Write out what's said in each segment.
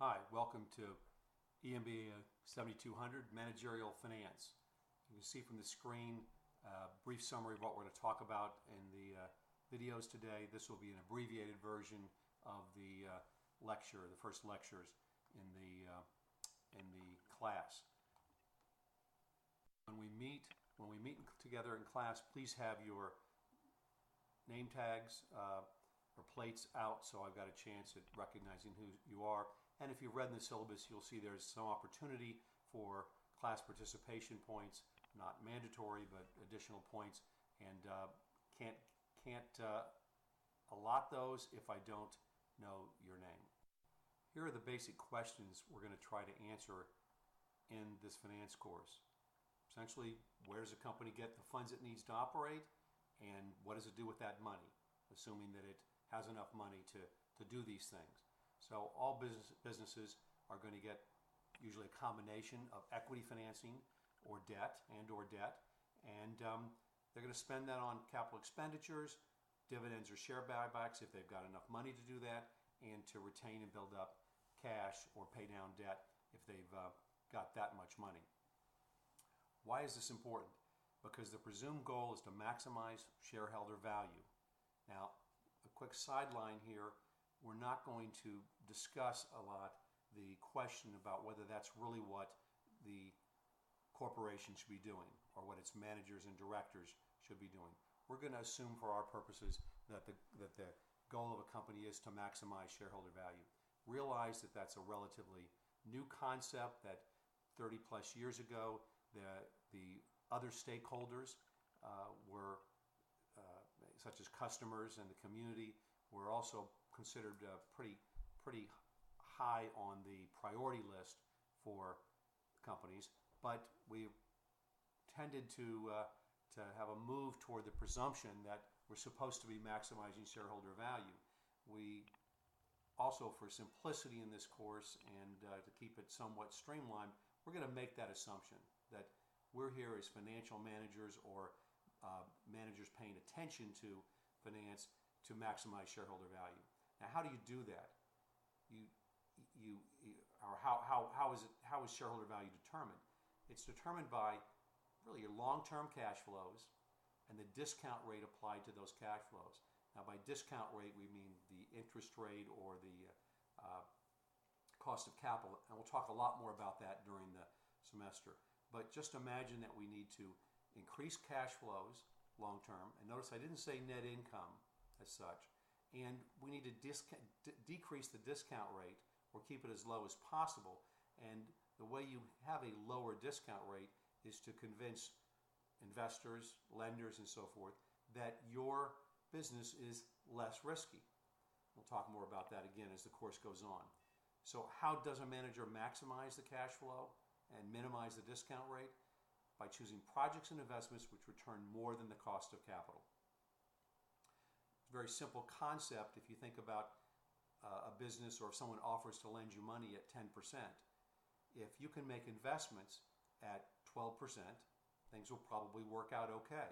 Hi, welcome to Emba 7200 Managerial Finance. You can see from the screen a brief summary of what we're going to talk about in the videos today. This will be an abbreviated version of the lecture, the first lectures in the class. When we meet together in class, please have your name tags or plates out so I've got a chance at recognizing who you are. And if you've read in the syllabus, you'll see there's some opportunity for class participation points, not mandatory, but additional points, and can't allot those if I don't know your name. Here are the basic questions we're going to try to answer in this finance course. Essentially, where does a company get the funds it needs to operate, and what does it do with that money, assuming that it has enough money to do these things. So all businesses are going to get usually a combination of equity financing or debt, and they're going to spend that on capital expenditures, dividends or share buybacks if they've got enough money to do that, and to retain and build up cash or pay down debt if they've got that much money. Why is this important? Because the presumed goal is to maximize shareholder value. Now, a quick sideline here, we're not going to discuss a lot the question about whether that's really what the corporation should be doing or what its managers and directors should be doing. We're going to assume for our purposes that the goal of a company is to maximize shareholder value. Realize that that's a relatively new concept, that 30 plus years ago the other stakeholders were such as customers and the community were also considered pretty high on the priority list for companies, but we tended to have a move toward the presumption that we're supposed to be maximizing shareholder value. We also, for simplicity in this course and to keep it somewhat streamlined, we're going to make that assumption that we're here as financial managers or managers paying attention to finance to maximize shareholder value. Now, how do you do that? How is shareholder value determined? It's determined by really your long-term cash flows and the discount rate applied to those cash flows. Now, by discount rate, we mean the interest rate or the cost of capital, and we'll talk a lot more about that during the semester. But just imagine that we need to increase cash flows long-term, and notice I didn't say net income as such, and we need to decrease the discount rate or keep it as low as possible. And the way you have a lower discount rate is to convince investors, lenders, and so forth that your business is less risky. We'll talk more about that again as the course goes on. So how does a manager maximize the cash flow and minimize the discount rate? By choosing projects and investments which return more than the cost of capital. It's a very simple concept if you think about a business, or if someone offers to lend you money at 10%. If you can make investments at 12%, things will probably work out okay.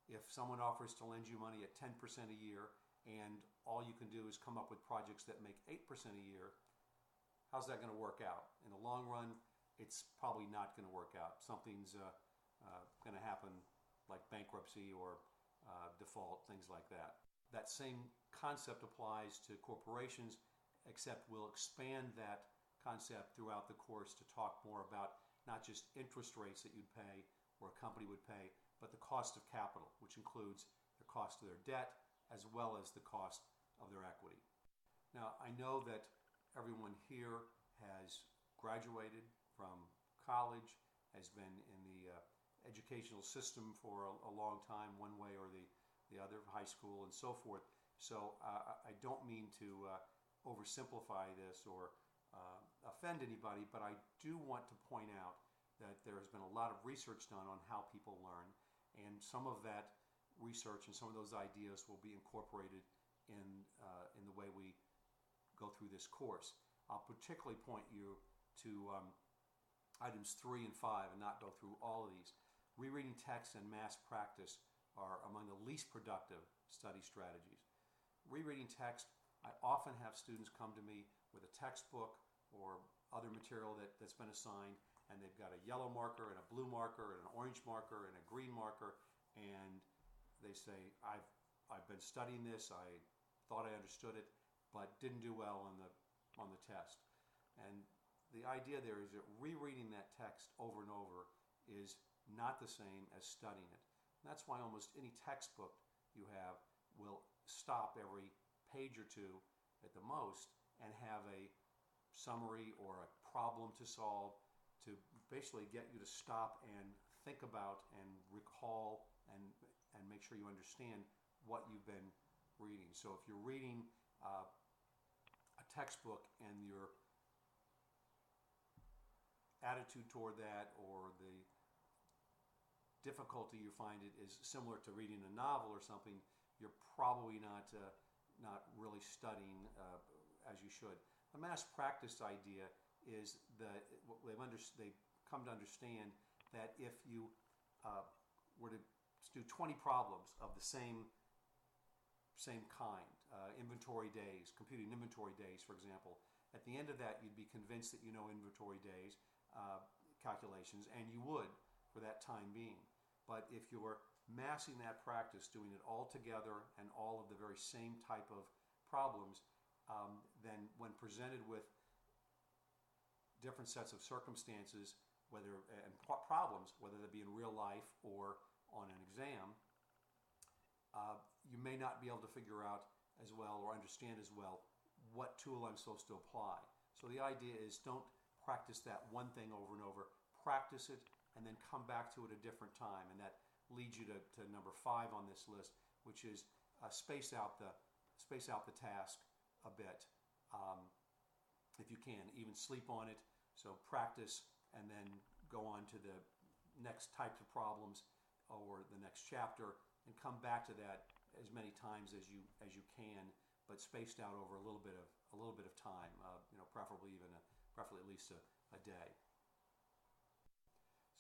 If someone offers to lend you money at 10% a year and all you can do is come up with projects that make 8% a year, how's that going to work out? In the long run, it's probably not going to work out. Something's going to happen, like bankruptcy or default, things like that. That same concept applies to corporations, except we'll expand that concept throughout the course to talk more about not just interest rates that you'd pay or a company would pay, but the cost of capital, which includes the cost of their debt as well as the cost of their equity. Now, I know that everyone here has graduated from college, has been in the educational system for a long time, one way or the other, high school and so forth. So I don't mean to oversimplify this or offend anybody, but I do want to point out that there has been a lot of research done on how people learn, and some of that research and some of those ideas will be incorporated in the way we go through this course. I'll particularly point you to items 3 and 5 and not go through all of these. Rereading text and mass practice are among the least productive study strategies. Rereading text, I often have students come to me with a textbook or other material that's been assigned, and they've got a yellow marker and a blue marker and an orange marker and a green marker, and they say, I've been studying this, I thought I understood it, but didn't do well on the test. And the idea there is that rereading that text over and over is not the same as studying it. And that's why almost any textbook you have will stop every page or two at the most and have a summary or a problem to solve to basically get you to stop and think about and recall and make sure you understand what you've been reading. So if you're reading a textbook and your attitude toward that or the difficulty you find it is similar to reading a novel or something, you're probably not really studying as you should. The mass practice idea is that they've come to understand that if you were to do 20 problems of the same kind, inventory days, computing inventory days, for example, at the end of that you'd be convinced that you know inventory days calculations, and you would for that time being. But if you're massing that practice, doing it all together and all of the very same type of problems, then when presented with different sets of circumstances, problems, whether they be in real life or on an exam, you may not be able to figure out as well or understand as well what tool I'm supposed to apply. So the idea is don't practice that one thing over and over. Practice it and then come back to it a different time. And that leads you to number 5 on this list, which is space out the task a bit. If you can, even sleep on it. So practice and then go on to the next types of problems or the next chapter and come back to that as many times as you can, but spaced out over a little bit of time. Preferably at least a day.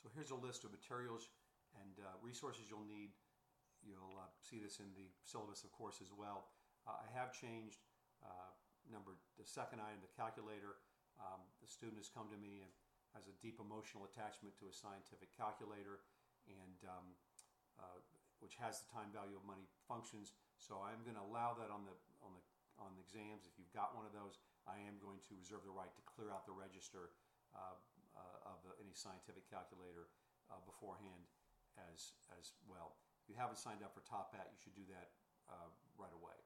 So here's a list of materials and resources you'll need. You'll see this in the syllabus, of course, as well. I have changed the second item, the calculator. The student has come to me and has a deep emotional attachment to a scientific calculator, and which has the time value of money functions. So I'm going to allow that on the exams. If you've got one of those, I am going to reserve the right to clear out the register of any scientific calculator beforehand as well. If you haven't signed up for Top Hat, you should do that right away.